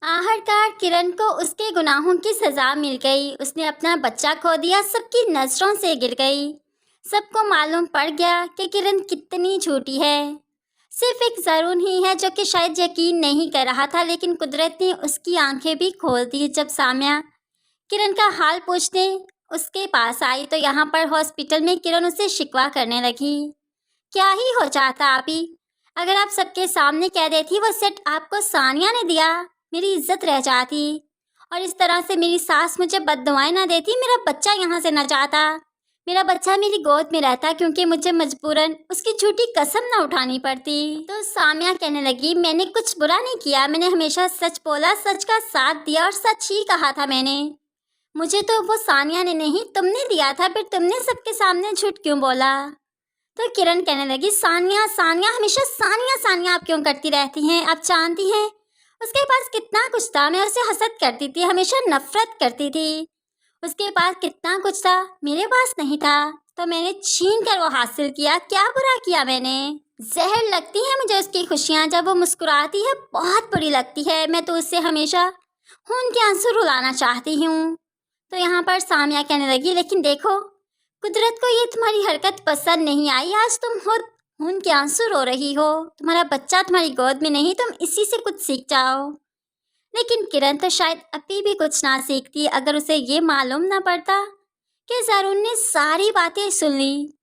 आखिरकार किरण को उसके गुनाहों की सज़ा मिल गई। उसने अपना बच्चा खो दिया, सबकी नज़रों से गिर गई। सबको मालूम पड़ गया कि किरण कितनी झूठी है। सिर्फ एक ज़रून ही है जो कि शायद यकीन नहीं कर रहा था, लेकिन कुदरत ने उसकी आंखें भी खोल दी। जब साम्या किरण का हाल पूछने उसके पास आई तो यहाँ पर हॉस्पिटल में किरण उसे शिकवा करने लगी। क्या ही हो जाता अभी अगर आप सबके सामने कह देती वो सेट आपको सानिया ने दिया, मेरी इज्जत रह जाती। और इस तरह से मेरी सास मुझे बद्दुआएं ना देती, मेरा बच्चा यहाँ से न जाता, मेरा बच्चा मेरी गोद में रहता, क्योंकि मुझे मजबूरन उसकी झूठी कसम ना उठानी पड़ती। तो सामिया कहने लगी, मैंने कुछ बुरा नहीं किया, मैंने हमेशा सच बोला, सच का साथ दिया और सच ही कहा था मैंने। मुझे तो वो सानिया ने नहीं, तुमने दिया था, फिर तुमने सबके सामने झूठ क्यों बोला? तो किरण कहने लगी, सानिया सानिया, हमेशा सानिया सानिया आप क्यों करती रहती हैं? आप जानती हैं उसके पास कितना कुछ था। मैं उसे हसद करती थी, हमेशा नफरत करती थी। उसके पास कितना कुछ था, मेरे पास नहीं था, तो मैंने छीन कर वो हासिल किया। क्या बुरा किया मैंने? जहर लगती है मुझे उसकी खुशियाँ, जब वो मुस्कुराती है बहुत बुरी लगती है। मैं तो उससे हमेशा खून के आंसू रुलाना चाहती हूँ। तो यहाँ पर सामिया कहने लगी, लेकिन देखो कुदरत को ये तुम्हारी हरकत पसंद नहीं आई। आज तुम खुद खून के आंसू रो रही हो, तुम्हारा बच्चा तुम्हारी गोद में नहीं, तुम इसी से कुछ सीख जाओ। लेकिन किरण तो शायद अभी भी कुछ ना सीखती अगर उसे ये मालूम ना पड़ता कि ज़रून ने सारी बातें सुन ली।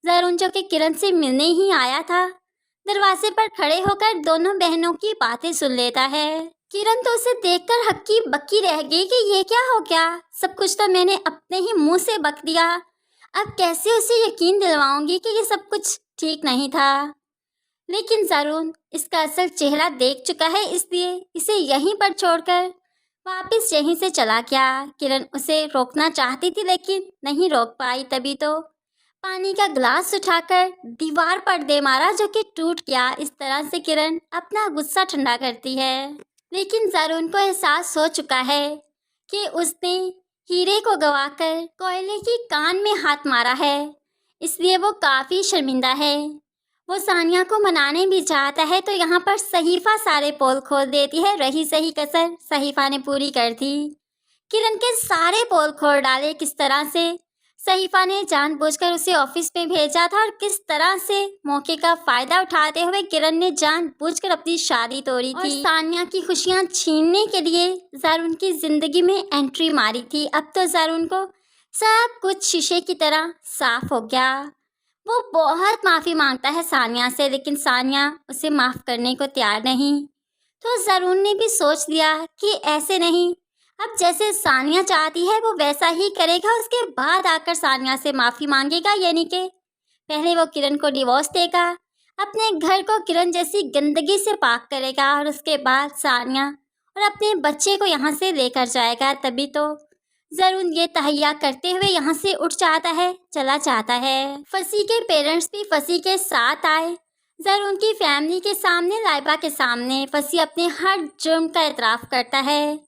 ज़रून जो कि किरण से मिलने ही आया था, दरवाजे पर खड़े होकर दोनों बहनों की बातें सुन लेता है। किरण तो उसे देखकर हक्की बक्की रह गई कि ये क्या हो गया, सब कुछ तो मैंने अपने ही मुंह से बक दिया, अब कैसे उसे यकीन दिलवाऊंगी कि ये सब कुछ ठीक नहीं था। लेकिन ज़रून इसका असल चेहरा देख चुका है, इसलिए इसे यहीं पर छोड़कर वापस यहीं से चला गया। किरण उसे रोकना चाहती थी लेकिन नहीं रोक पाई। तभी तो पानी का ग्लास उठाकर दीवार पर दे मारा, जो कि टूट गया। इस तरह से किरण अपना गुस्सा ठंडा करती है। लेकिन ज़रून को एहसास हो चुका है कि उसने हीरे को गवाकर कोयले की कान में हाथ मारा है, इसलिए वो काफ़ी शर्मिंदा है। वो सानिया को मनाने भी चाहता है तो यहाँ पर सहीफा सारे पोल खोल देती है। रही सही कसर सहीफा ने पूरी कर दी, किरण के सारे पोल खोल डाले। किस तरह से सहीफा ने जानबूझकर उसे ऑफिस में भेजा था और किस तरह से मौके का फायदा उठाते हुए किरण ने जानबूझकर अपनी शादी तोड़ी थी और सानिया की खुशियां छीनने के लिए ज़रून की जिंदगी में एंट्री मारी थी। अब तो ज़रून को सब कुछ शीशे की तरह साफ हो गया। वो बहुत माफ़ी मांगता है सानिया से, लेकिन सानिया उसे माफ़ करने को तैयार नहीं। तो ज़रून ने भी सोच लिया कि ऐसे नहीं, अब जैसे सानिया चाहती है वो वैसा ही करेगा। उसके बाद आकर सानिया से माफ़ी मांगेगा, यानी कि पहले वो किरण को डिवोर्स देगा, अपने घर को किरण जैसी गंदगी से पाक करेगा और उसके बाद सानिया और अपने बच्चे को यहाँ से लेकर जाएगा। तभी तो ज़रून ये तहैया करते हुए यहाँ से उठ जाता है, चला जाता है। फसी के पेरेंट्स भी फसी के साथ आए। ज़रून की फैमिली के सामने, लाइबा के सामने फसी अपने हर जुर्म का एतराफ़ करता है।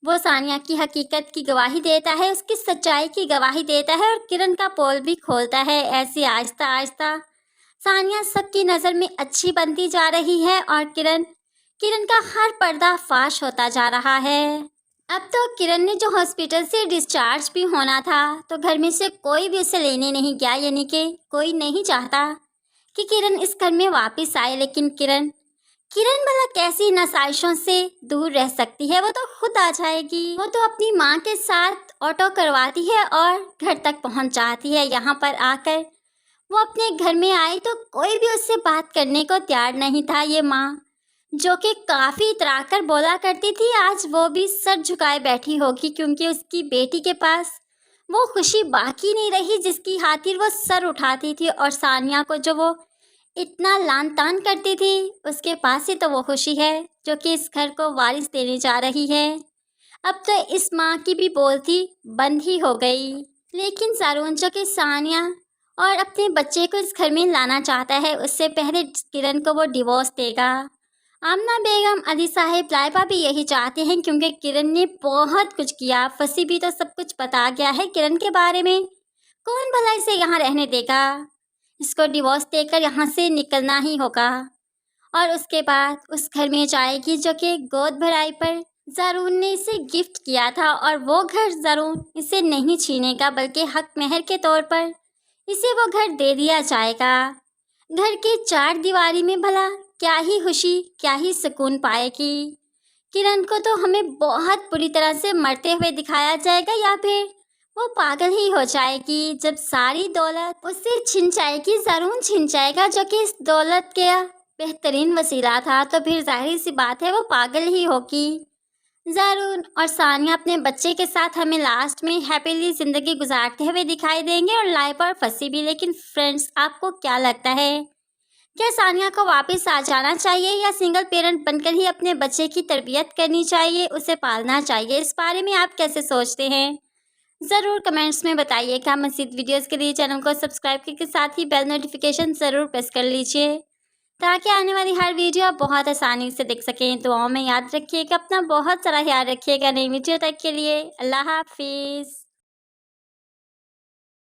वो सानिया की हकीकत की गवाही देता है, उसकी सच्चाई की गवाही देता है और किरण का पोल भी खोलता है। ऐसे आहिस्ता आहिस्ता सानिया सबकी नज़र में अच्छी बनती जा रही है और किरण का हर पर्दा फाश होता जा रहा है। अब तो किरण ने जो हॉस्पिटल से डिस्चार्ज भी होना था, तो घर में से कोई भी उसे लेने नहीं गया, यानी कि कोई नहीं चाहता कि किरण इस घर में वापस आए। लेकिन किरण भला कैसी नसाइशों से दूर रह सकती है? वो तो खुद आ जाएगी। वो तो अपनी माँ के साथ ऑटो करवाती है और घर तक पहुँच जाती है। यहाँ पर आकर वो अपने घर में आई तो कोई भी उससे बात करने को तैयार नहीं था। ये माँ जो कि काफ़ी इतराकर बोला करती थी, आज वो भी सर झुकाए बैठी होगी, क्योंकि उसकी बेटी के पास वो खुशी बाकी नहीं रही जिसकी खातिर वो सर उठाती थी। और सानिया को जो वो इतना लान तान करती थी, उसके पास ही तो वो खुशी है जो कि इस घर को वारिस देने जा रही है। अब तो इस माँ की भी बोलती बंद ही हो गई। लेकिन ज़रून जो कि सानिया और अपने बच्चे को इस घर में लाना चाहता है, उससे पहले किरण को वो डिवोर्स देगा। आमना बेगम, अली साहिब, लाइबा भी यही चाहते हैं, क्योंकि किरण ने बहुत कुछ किया। फसी भी तो सब कुछ बता गया है किरण के बारे में। कौन भला इसे यहाँ रहने देगा? इसको डिवोर्स देकर यहाँ से निकलना ही होगा और उसके बाद उस घर में जाएगी जो कि गोद भराई पर ज़रून ने इसे गिफ्ट किया था और वो घर ज़रून इसे नहीं छीनेगा, बल्कि हक महर के तौर पर इसे वो घर दे दिया जाएगा। घर के चार दीवारी में भला क्या ही खुशी, क्या ही सुकून पाएगी। किरण को तो हमें बहुत बुरी तरह से मरते हुए दिखाया जाएगा, या फिर वो पागल ही हो जाएगी जब सारी दौलत उससे छिन जाएगी, ज़रून छिन जाएगा, जो कि इस दौलत का बेहतरीन वसीला था। तो फिर जाहिर सी बात है वो पागल ही होगी। ज़रून और सानिया अपने बच्चे के साथ हमें लास्ट में हैप्पीली ज़िंदगी गुजारते हुए दिखाई देंगे और लाइफ पर फंसी भी। लेकिन फ्रेंड्स, आपको क्या लगता है, क्या सानिया को वापस आ जाना चाहिए या सिंगल पेरेंट बनकर ही अपने बच्चे की तरबियत करनी चाहिए, उसे पालना चाहिए? इस बारे में आप कैसे सोचते हैं, ज़रूर कमेंट्स में बताइएगा। मज़ीद वीडियोस के लिए चैनल को सब्सक्राइब करके साथ ही बेल नोटिफिकेशन ज़रूर प्रेस कर लीजिए, ताकि आने वाली हर वीडियो आप बहुत आसानी से देख सकें। दुआओं में याद रखिएगा, अपना बहुत सारा ख्याल रखिएगा। नई वीडियो तक के लिए अल्लाह हाफिज़।